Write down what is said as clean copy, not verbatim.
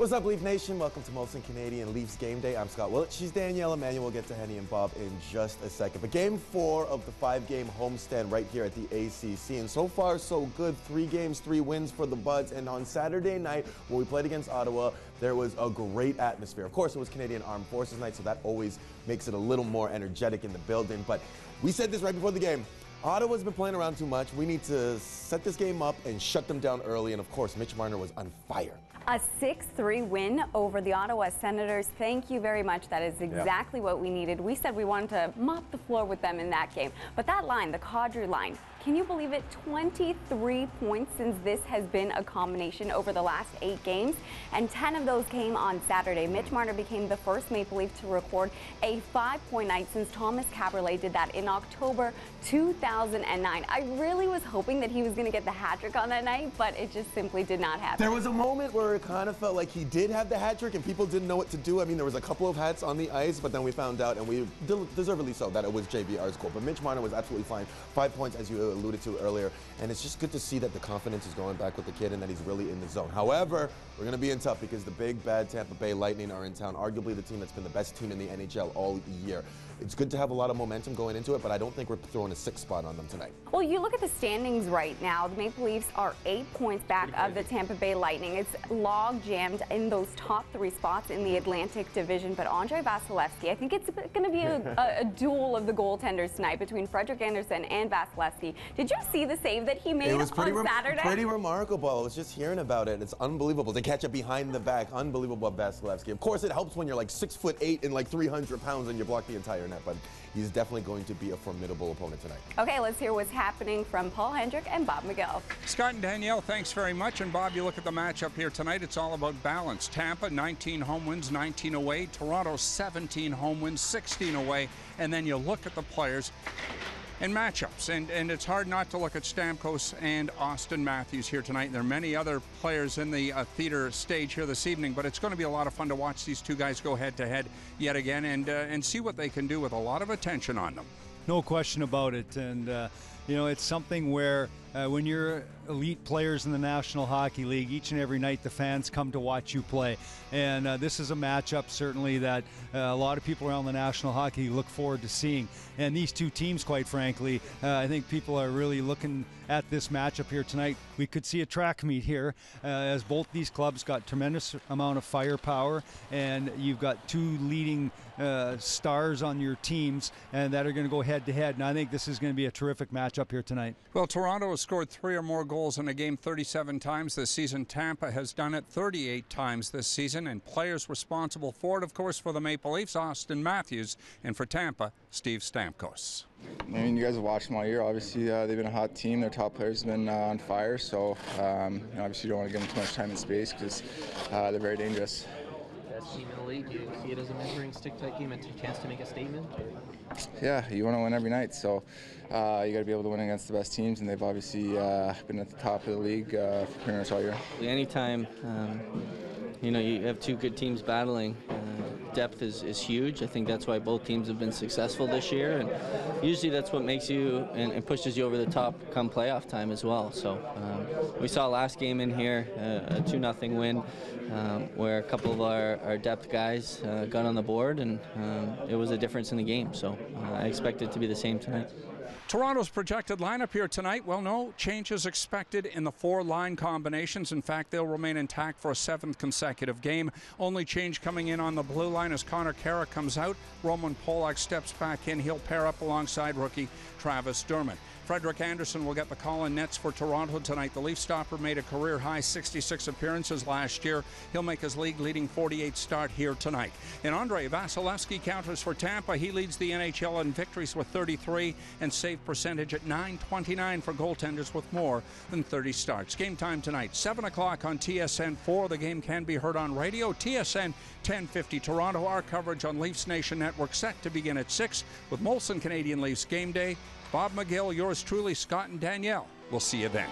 What's up, Leaf Nation? Welcome to Molson Canadian Leafs Game Day. I'm Scott Willett. She's Danielle Emmanuel. We'll get to Henny and Bob in just a second. But Game 4 of the 5-game homestand right here at the ACC. And so far, so good. 3 games, 3 wins for the Buds. And on Saturday night, when we played against Ottawa, there was a great atmosphere. Of course, it was Canadian Armed Forces night, so that always makes it a little more energetic in the building. But we said this right before the game. Ottawa's been playing around too much. We need to set this game up and shut them down early. And of course, Mitch Marner was on fire. A 6-3 win over the Ottawa Senators. Thank you very much. That is exactly what we needed. We said we wanted to mop the floor with them in that game. But that line, the Kadri line, can you believe it? 23 points since this has been a combination over the last 8 games. And 10 of those came on Saturday. Mitch Marner became the first Maple Leaf to record a 5-point night since Thomas Caberlet did that in October 2009. I really was hoping that he was going to get the hat trick on that night, but it just simply did not happen. There was a moment where it kind of felt like he did have the hat trick and people didn't know what to do. I mean, there was a couple of hats on the ice, but then we found out, and we deservedly so, that it was JVR's goal. But Mitch Marner was absolutely fine. 5 points, as you alluded to earlier, and it's just good to see that the confidence is going back with the kid and that he's really in the zone. However, we're going to be in tough because the big, bad Tampa Bay Lightning are in town, arguably the team that's been the best team in the NHL all year. It's good to have a lot of momentum going into it, but I don't think we're throwing a 6th spot on them tonight. Well, you look at the standings right now. The Maple Leafs are 8 points back of the Tampa Bay Lightning. It's log-jammed in those top 3 spots in the Atlantic Division. But Andrei Vasilevskiy, I think it's going to be a duel of the goaltenders tonight between Frederik Andersen and Vasilevskiy. Did you see the save that he made on Saturday? Pretty remarkable. I was just hearing about it. It's unbelievable to catch it behind the back. Unbelievable, Vasilevskiy. Of course, it helps when you're like 6'8" and like 300 pounds and you block the entire net, but he's definitely going to be a formidable opponent tonight. Okay, let's hear what's happening from Paul Hendrick and Bob McGill. Scott and Danielle, thanks very much. And Bob, you look at the matchup here tonight, it's all about balance. Tampa, 19 home wins, 19 away. Toronto, 17 home wins, 16 away. And then you look at the players and matchups, and it's hard not to look at Stamkos and Austin Matthews here tonight. There are many other players in the theater stage here this evening, but it's going to be a lot of fun to watch these two guys go head-to-head yet again and see what they can do with a lot of attention on them. No question about it, and you know, it's something where when you're elite players in the National Hockey League, each and every night the fans come to watch you play. And this is a matchup certainly that a lot of people around the National Hockey League look forward to seeing. And these two teams, quite frankly, I think people are really looking at this matchup here tonight. We could see a track meet here as both these clubs got tremendous amount of firepower, and you've got 2 leading stars on your teams and that are going to go head-to-head. And I think this is going to be a terrific matchup here tonight. Well, Toronto has scored 3 or more goals in a game 37 times this season. Tampa has done it 38 times this season, and players responsible for it, of course, for the Maple Leafs, Austin Matthews, and for Tampa, Steve Stamkos. I mean, you guys have watched them all year. Obviously, they've been a hot team. Their top players have been on fire, so obviously you don't want to give them too much time and space because they're very dangerous. Best team in the league. Do you see it as a measuring stick type game, a chance to make a statement? Yeah, you want to win every night, so you got to be able to win against the best teams, and they've obviously been at the top of the league for pretty much all year. Anytime you have 2 good teams battling, depth is huge. I think that's why both teams have been successful this year, and usually that's what makes you and pushes you over the top come playoff time as well. So we saw last game in here, a 2-0 win, where a couple of our depth guys got on the board, and it was a difference in the game. So I expect it to be the same tonight. Toronto's projected lineup here tonight, well, no changes expected in the 4 line combinations. In fact, they'll remain intact for a 7th consecutive game. Only change coming in on the blue line as Connor Carrick comes out. Roman Polak steps back in. He'll pair up alongside rookie Travis Dermott. Frederik Andersen will get the call in nets for Toronto tonight. The Leaf stopper made a career-high 66 appearances last year. He'll make his league-leading 48 start here tonight. And Andrei Vasilevskiy counters for Tampa. He leads the NHL in victories with 33 and save percentage at .929 for goaltenders with more than 30 starts. Game time tonight, 7 o'clock on TSN 4. The game can be heard on radio. TSN 1050 Toronto. Our coverage on Leafs Nation Network set to begin at 6 with Molson Canadian Leafs Game Day. Bob McGill, yours truly, Scott and Danielle. We'll see you then.